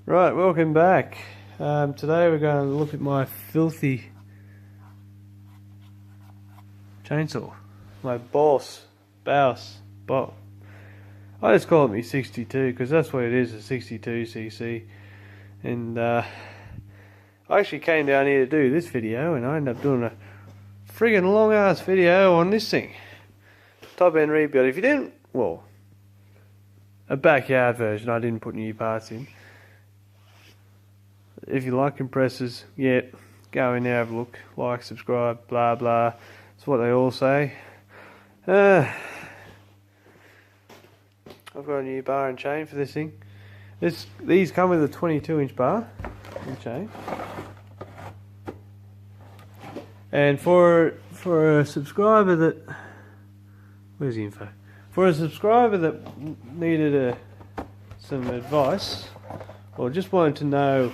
Right, welcome back. Today we're going to look at my filthy chainsaw, my Baus. I just call it my 62 because that's what it is, a 62cc. And I actually came down here to do this video, and I ended up doing a friggin' long ass video on this thing. Top end rebuild. If you didn't, well, a backyard version. I didn't put new parts in. If you like compressors, yeah, go in there, have a look, like, subscribe, blah blah. That's what they all say. I've got a new bar and chain for this thing. These come with a 22-inch bar and chain. And for a subscriber that, where's the info? For a subscriber that needed some advice, or just wanted to know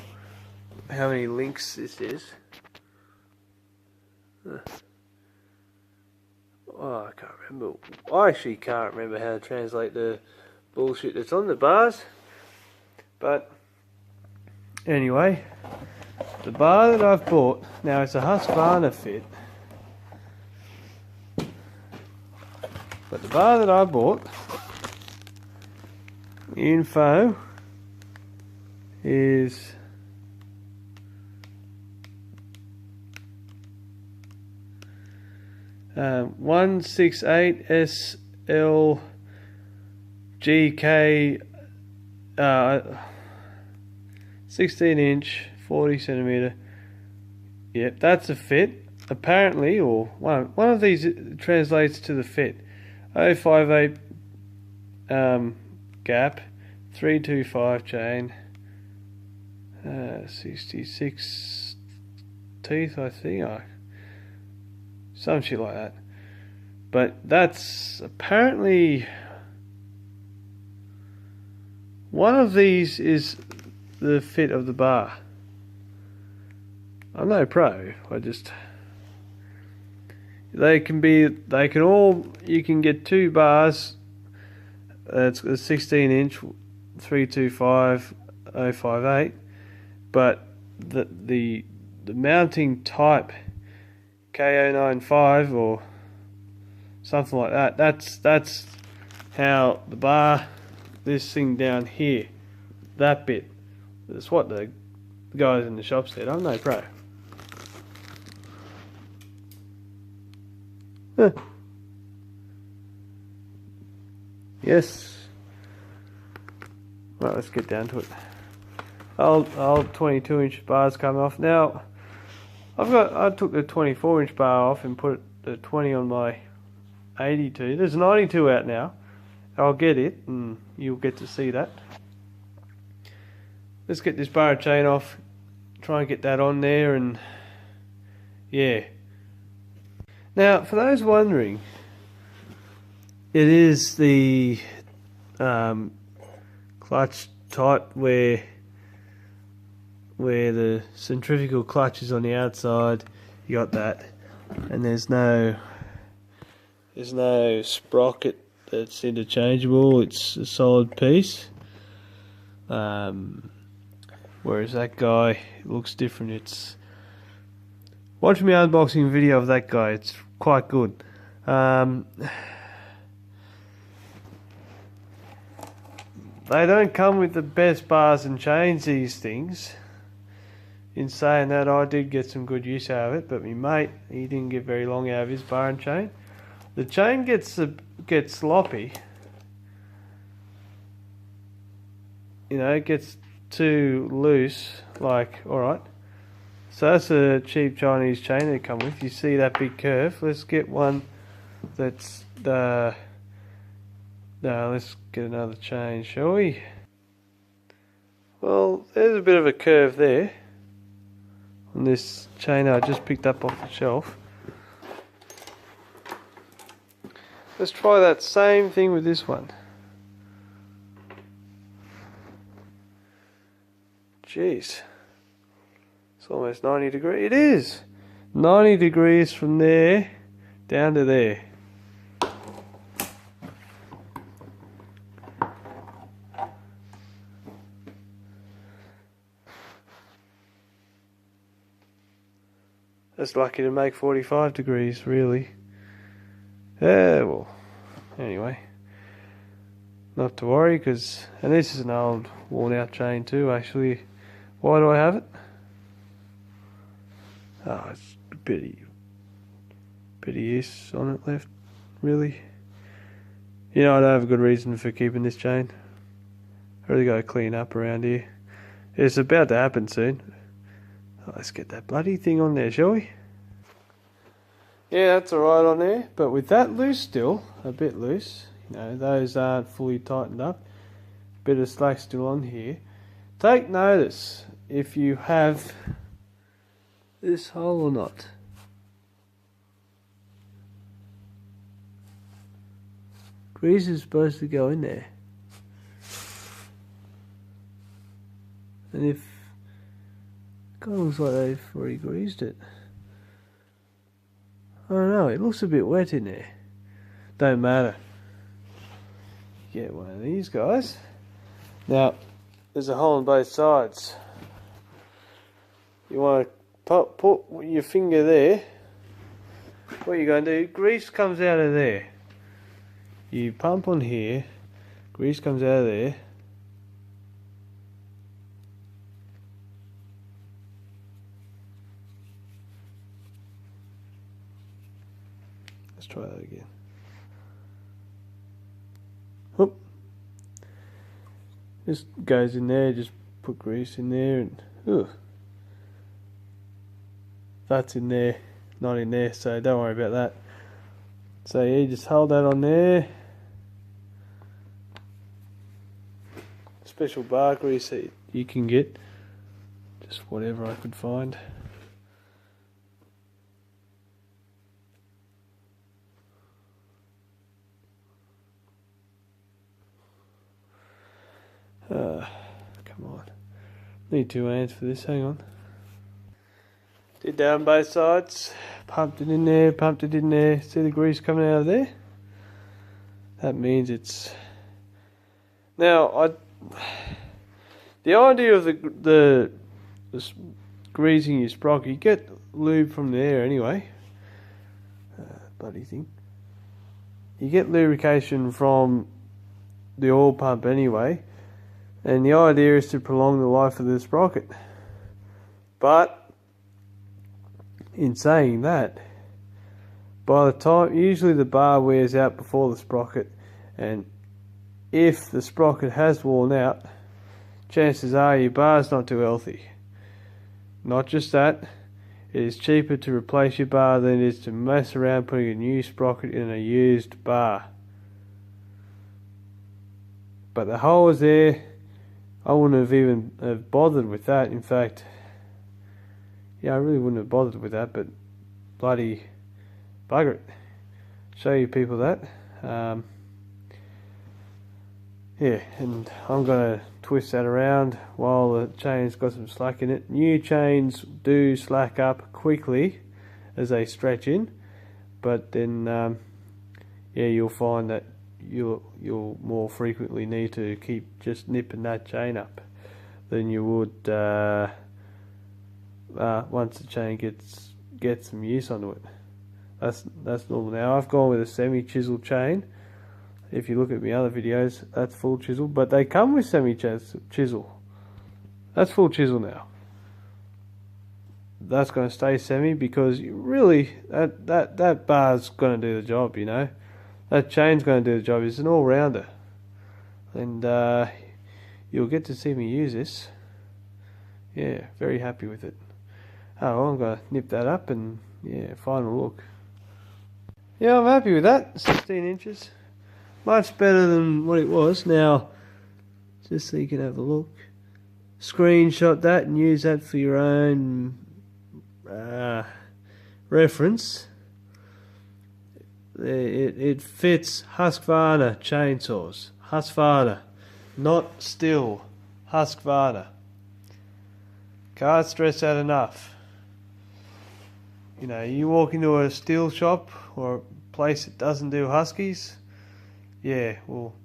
how many links this is. Oh, I can't remember. I actually can't remember how to translate the bullshit that's on the bars. But anyway, the bar that I've bought, now it's a Husqvarna fit. But the bar that I bought, the info is 168 SLGK 16-inch 40cm. Yep, that's a fit apparently, or one of these translates to the fit. 058 gap, 325 chain, 66 teeth, I think. Some shit like that. But that's apparently one of these is the fit of the bar. I'm no pro. You can get two bars. It's a 16-inch 325 058, but the mounting type KO95 or something like that. That's how the bar, this thing down here, that bit. That's what the guys in the shop said. I'm no pro. Huh. Yes. Right, let's get down to it. Old 22-inch bars come off. Now, I took the 24-inch bar off and put the 20 on my 82. There's a 92 out now. I'll get it, and you'll get to see that. Let's get this bar and chain off. Try and get that on there, and yeah. Now, for those wondering, it is the clutch type where the centrifugal clutch is on the outside. You got that, and there's no sprocket that's interchangeable. It's a solid piece. Whereas that guy looks different. Watch my unboxing video of that guy. It's quite good. They don't come with the best bars and chains, these things. In saying that, I did get some good use out of it, but my mate, he didn't get very long out of his bar and chain. The chain gets sloppy. You know, it gets too loose. Like, alright. So that's a cheap Chinese chain they come with. You see that big curve? Let's get one that's no, let's get another chain, shall we? Well, there's a bit of a curve there on this chain I just picked up off the shelf. Let's try that same thing with this one. Jeez. It's almost 90 degrees. It is! 90 degrees from there down to there. That's lucky to make 45 degrees, really. Yeah, well, anyway. Not to worry, and this is an old worn out chain too, actually. Why do I have it? Oh, it's a bit of use on it left, really. You know, I don't have a good reason for keeping this chain. I really got to clean up around here. It's about to happen soon. Oh, let's get that bloody thing on there, shall we? Yeah, that's alright on there, but with that loose still, a bit loose, you know, those aren't fully tightened up, bit of slack still on here. Take notice if you have this hole or not. Grease is supposed to go in there. And if it kind of looks like they've already greased it. I don't know, it looks a bit wet in there. Don't matter. Get one of these guys. Now, there's a hole on both sides. You want to put your finger there. What you're going to do, grease comes out of there. You pump on here, grease comes out of there. Let's try that again. Whoop. Just goes in there, just put grease in there and that's in there, not in there, so don't worry about that. So yeah, just hold that on there. Special bar grease that you can get, just whatever I could find. Come on. Need 2 hands for this, hang on. Did down both sides, pumped it in there, pumped it in there. See the grease coming out of there? That means it's... Now, the idea of the greasing your sprocket, you get lube from there anyway. Bloody thing. You get lubrication from the oil pump anyway. And the idea is to prolong the life of the sprocket. But, in saying that, by the time, usually the bar wears out before the sprocket, and if the sprocket has worn out, chances are your bar's not too healthy. Not just that, it is cheaper to replace your bar than it is to mess around putting a new sprocket in a used bar. But the hole is there. I wouldn't have even bothered with that. In fact, yeah, I really wouldn't have bothered with that, but bloody bugger it. Show you people that. Yeah, and I'm going to twist that around while the chain's got some slack in it. New chains do slack up quickly as they stretch in, but then yeah, you'll find that you'll more frequently need to keep just nipping that chain up than you would once the chain gets some use onto it. That's normal. Now I've gone with a semi-chisel chain. If you look at my other videos, that's full chisel, but they come with semi-chisel. That's full chisel now. That's going to stay semi because really that bar's going to do the job, you know. That chain's going to do the job. It's an all-rounder. And you'll get to see me use this. Yeah, very happy with it. Oh, well, I'm going to nip that up and, yeah, final look. Yeah, I'm happy with that. 16 inches. Much better than what it was. Now, just so you can have a look. Screenshot that and use that for your own reference. It fits Husqvarna chainsaws. Husqvarna. Not Stihl. Husqvarna. Can't stress that enough. You know, you walk into a Stihl shop or a place that doesn't do Huskies. Yeah, well,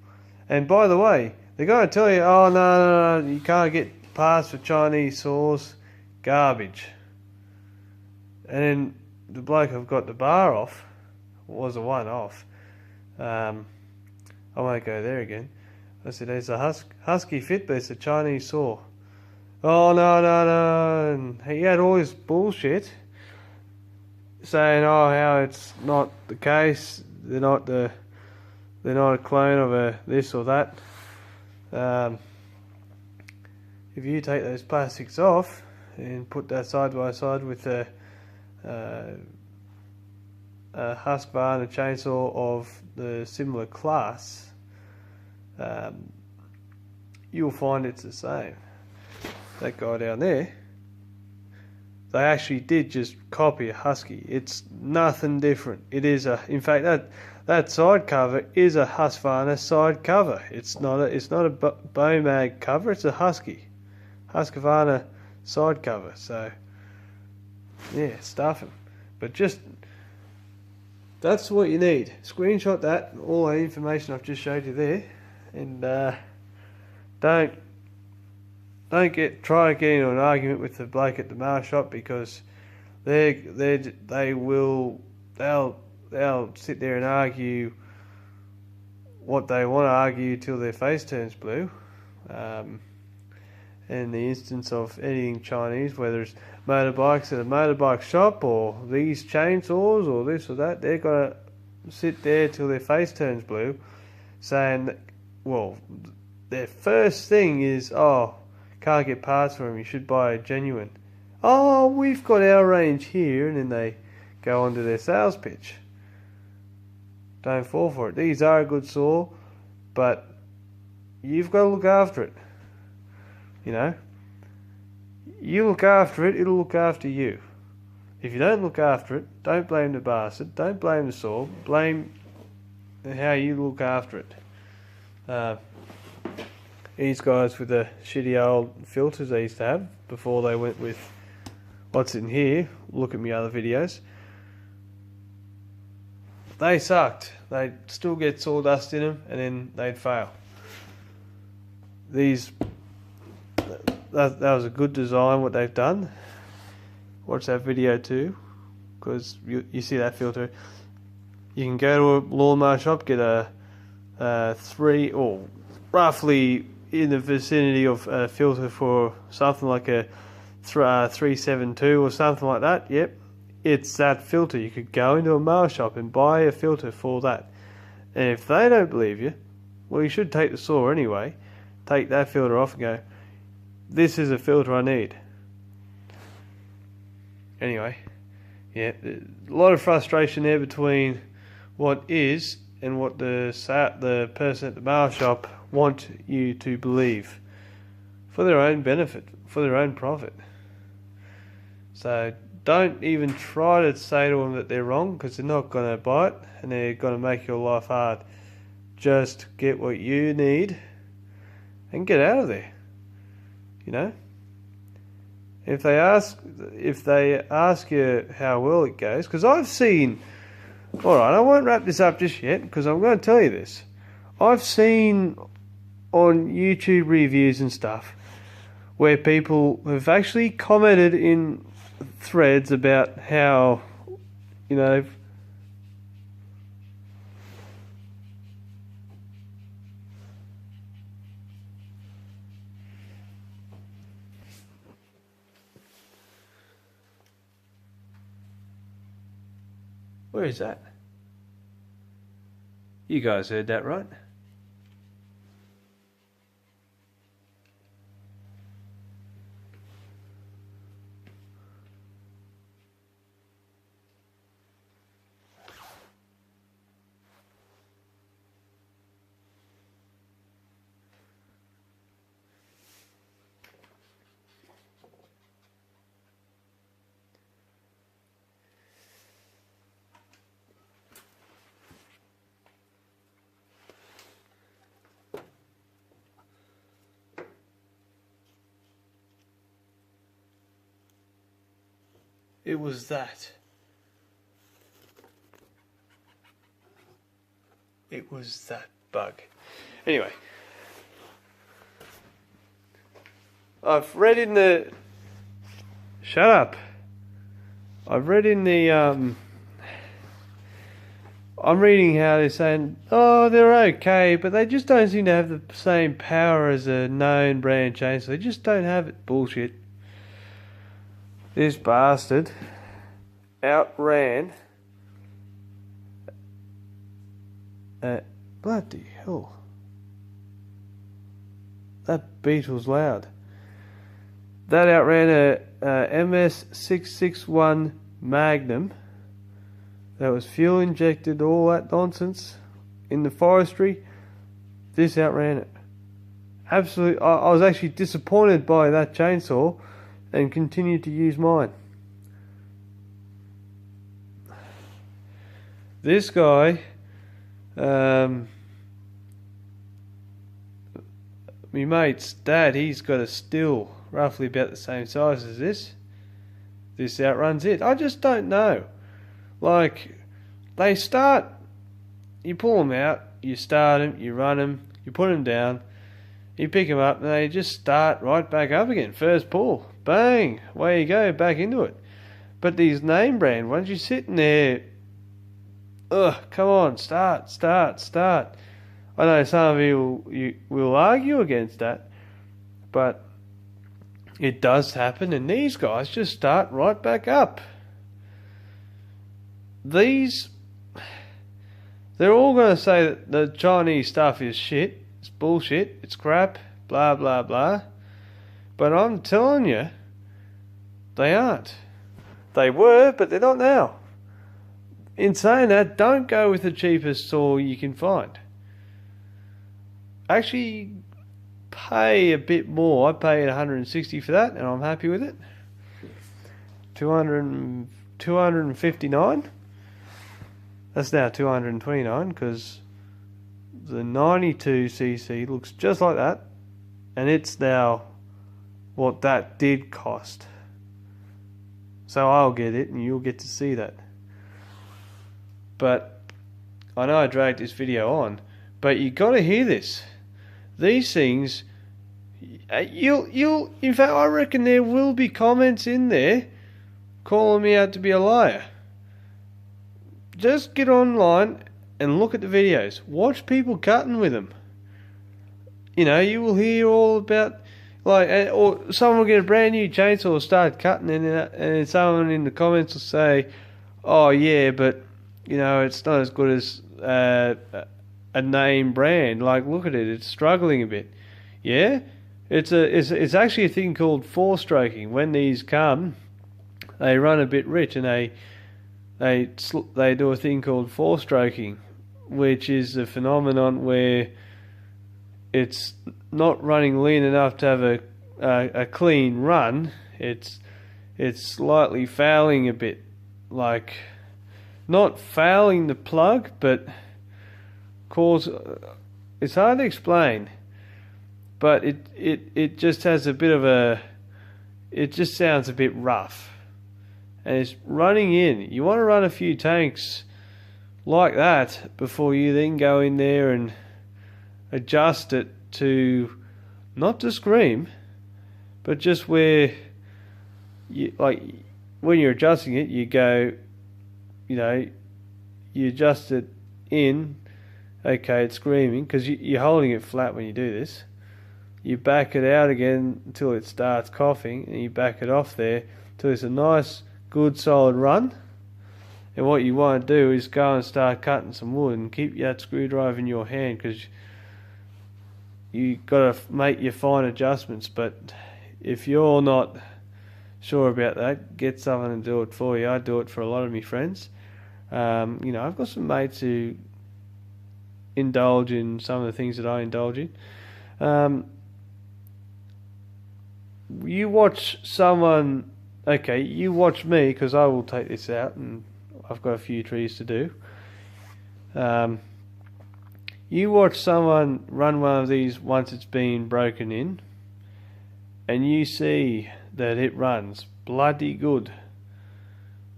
and by the way, they're going to tell you, oh no, you can't get parts for Chinese saws. Garbage. And then the bloke I've got the bar off was a one off. I won't go there again. I said, it's a husky fit, but it's a Chinese saw. Oh, no. And he had all this bullshit saying, oh, how it's not the case. They're not a clone of a this or that. If you take those plastics off and put that side by side with a Husqvarna chainsaw of the similar class, you'll find it's the same. That guy down there, they actually did just copy a Husky. It's nothing different. It is in fact, that side cover is a Husqvarna side cover. It's not a Bomag cover. It's a Husqvarna side cover. So yeah, stuff them. But just that's what you need. Screenshot that, all the information I've just showed you there, and don't try to get into an argument with the bloke at the mail shop, because they'll sit there and argue what they want to argue till their face turns blue. In the instance of anything Chinese, whether it's motorbikes at a motorbike shop or these chainsaws or this or that, they're gonna sit there till their face turns blue, saying that, well, their first thing is, oh, can't get parts for them, you should buy a genuine. Oh, we've got our range here, and then they go on to their sales pitch. Don't fall for it. These are a good saw, but you've got to look after it. You know, you look after it, it'll look after you. If you don't look after it, don't blame the bastard, don't blame the saw, blame how you look after it. These guys with the shitty old filters they used to have before they went with what's in here, look at me other videos, they sucked. They'd still get sawdust in them, and then they'd fail. That was a good design, what they've done. Watch that video too, because you see that filter. You can go to a lawnmower shop, get a 3, or roughly in the vicinity of a filter for something like a 372 or something like that. Yep, it's that filter. You could go into a mower shop and buy a filter for that. And if they don't believe you, well, you should take the saw anyway, take that filter off and go, this is a filter I need. Anyway, yeah, a lot of frustration there between what is and what the person at the mail shop want you to believe for their own benefit, for their own profit. So don't even try to say to them that they're wrong, because they're not going to buy it and they're going to make your life hard. Just get what you need and get out of there. You know, if they ask you how well it goes, because I've seen, all right, I won't wrap this up just yet, because I'm going to tell you this. I've seen on YouTube reviews and stuff where people have actually commented in threads about how, you know, where is that? You guys heard that right? It was that. It was that bug. Anyway, I've read in the... Shut up. I've read in the I'm reading how they're saying, oh, they're okay, but they just don't seem to have the same power as a known brand chainsaw. They just don't have it. Bullshit. This bastard outran. Bloody hell. That beat was loud. That outran a MS-661 Magnum. That was fuel injected, all that nonsense in the forestry. This outran it. Absolutely, I was actually disappointed by that chainsaw and continued to use mine. This guy, my mate's dad, he's got a still roughly about the same size as this. This outruns it. I just don't know. Like, they start, you pull them out, you start them, you run them, you put them down, you pick them up, and they just start right back up again. First pull, bang, away you go, back into it. But these name brand ones, you're sitting there, come on, start. I know some of you will argue against that, but it does happen, and these guys just start right back up. They're all going to say that the Chinese stuff is shit, it's bullshit, it's crap, blah blah blah. But I'm telling you, they aren't. They were, but they're not now. In saying that, don't go with the cheapest saw you can find. Actually, pay a bit more. I paid $160 for that, and I'm happy with it. $259. That's now $229 because the 92cc looks just like that, and it's now what that did cost. So I'll get it, and you'll get to see that. But I know I dragged this video on, but you got to hear this. These things, you'll. In fact, I reckon there will be comments in there calling me out to be a liar. Just get online and look at the videos. Watch people cutting with them. You know, you will hear all about, like, or someone will get a brand new chainsaw and start cutting, and then someone in the comments will say, "Oh yeah, but you know, it's not as good as a name brand. Like, look at it; it's struggling a bit." Yeah, it's actually a thing called four-stroking. When these come, they run a bit rich, and they do a thing called four-stroking, which is a phenomenon where it's not running lean enough to have a clean run. It's slightly fouling a bit, like not fouling the plug, but it's hard to explain. But it just has a bit of it just sounds a bit rough. And it's running in. You want to run a few tanks like that before you then go in there and adjust it to, not to scream, but just where you, like, when you're adjusting it, you go, you know, you adjust it in. Okay, it's screaming because you're holding it flat when you do this. You back it out again until it starts coughing, and you back it off there until it's a nice, good, solid run. And what you want to do is go and start cutting some wood and keep that screwdriver in your hand, because you got to make your fine adjustments. But if you're not sure about that, get someone to do it for you. I do it for a lot of my friends. You know, I've got some mates who indulge in some of the things that I indulge in. You watch someone, okay, you watch me, because I will take this out and I've got a few trees to do. You watch someone run one of these once it's been broken in, and you see that it runs bloody good.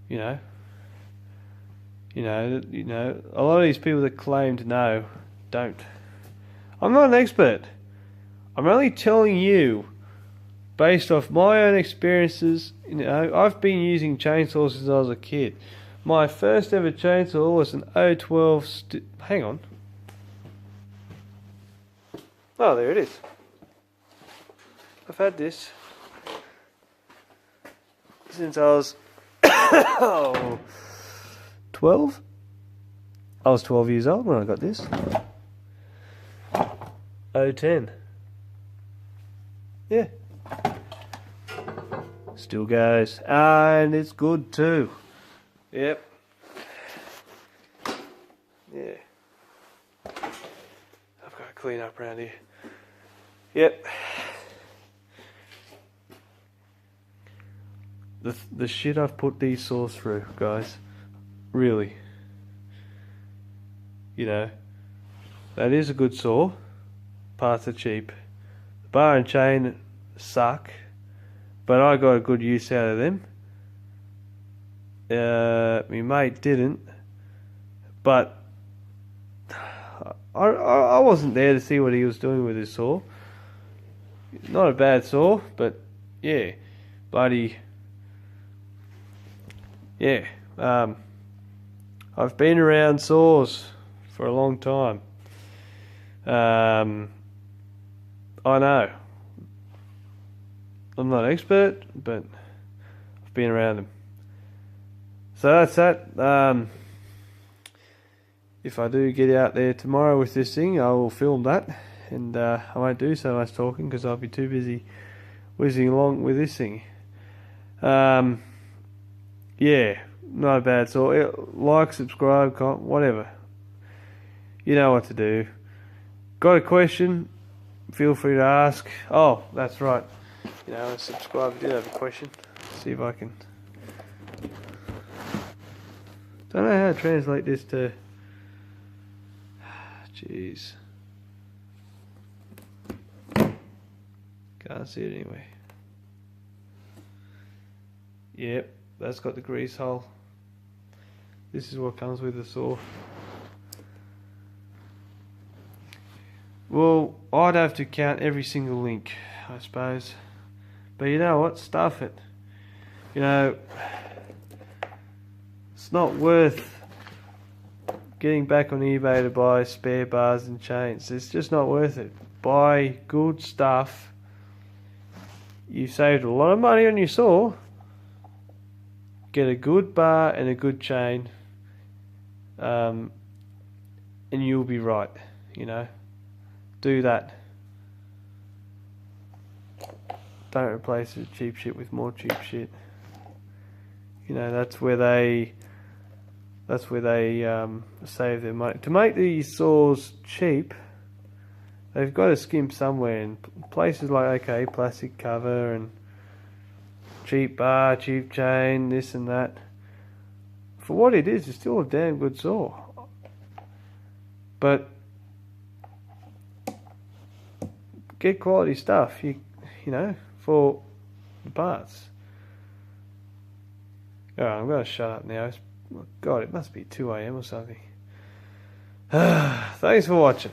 You know, a lot of these people that claim to know don't. I'm not an expert. I'm only telling you based off my own experiences. You know, I've been using chainsaws since I was a kid. My first ever chainsaw was an 012. Hang on. Oh, there it is. I've had this since I was 12. I was 12 years old when I got this. 010. Yeah. Still goes. And it's good too. Yep. Yeah. I've got to clean up around here. Yep. The shit I've put these saws through, guys. Really. You know, that is a good saw. Parts are cheap. The bar and chain suck, but I got a good use out of them. My mate didn't, but I wasn't there to see what he was doing with his saw. Not a bad saw, but yeah, bloody yeah. I've been around saws for a long time. I know I'm not an expert, but I've been around them. So that's that. If I do get out there tomorrow with this thing, I will film that, and I won't do so much talking because I'll be too busy whizzing along with this thing. Yeah, not a bad saw. Like, subscribe, comment, whatever. You know what to do. Got a question? Feel free to ask. Oh, that's right. You know, a subscriber did have a question. See if I can. Don't know how to translate this to. Jeez. Can't see it anyway. Yep, that's got the grease hole. This is what comes with the saw. Well, I'd have to count every single link, I suppose. But you know what? Stuff it. You know, it's not worth getting back on eBay to buy spare bars and chains. It's just not worth it. Buy good stuff. You've saved a lot of money on your saw. Get a good bar and a good chain, and you'll be right. You know, do that. Don't replace the cheap shit with more cheap shit. You know, that's where they save their money. To make these saws cheap, they've got to skimp somewhere. And places like, okay, plastic cover and cheap bar, cheap chain, this and that. For what it is, it's still a damn good saw. But get quality stuff, you know, for the parts. Alright, I'm going to shut up now. God, it must be 2 AM or something. Thanks for watching.